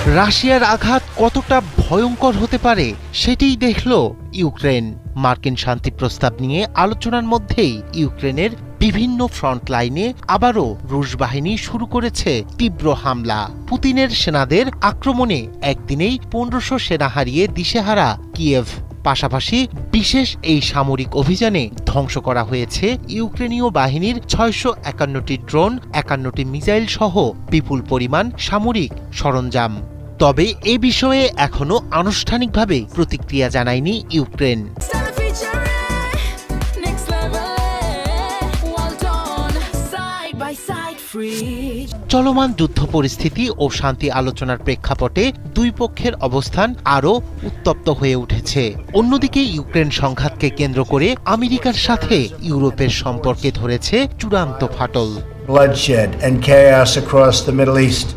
রাশিয়ার আঘাত কতটা ভয়ঙ্কর হতে পারে সেটাই দেখল ইউক্রেন। মার্কিন শান্তি প্রস্তাব নিয়ে আলোচনার মধ্যেই ইউক্রেনের বিভিন্ন ফ্রন্ট লাইনে আবারও রুশ বাহিনী শুরু করেছে তীব্র হামলা। পুতিনের সেনাদের আক্রমণে একদিনেই 1500 সেনা হারিয়ে দিশেহারা কিয়েভ। পাশাপাশি বিশেষ এই সামরিক অভিযানে ধ্বংস করা হয়েছে ইউক্রেনীয় বাহিনীর 651টি ড্রোন, 51টি মিসাইল সহ বিপুল পরিমাণ সামরিক সরঞ্জাম। তবে এ বিষয়ে এখনো আনুষ্ঠানিকভাবে প্রতিক্রিয়া জানায়নি ইউক্রেন। চলমান যুদ্ধ পরিস্থিতি ও শান্তি আলোচনার প্রেক্ষাপটে দুই পক্ষের অবস্থান আরও উত্তপ্ত হয়ে উঠেছে। অন্যদিকে ইউক্রেন সংঘাতকে কেন্দ্র করে আমেরিকার সাথে ইউরোপের সম্পর্কে ধরেছে চূড়ান্ত ফাটল। Bloodshed and chaos across the Middle East.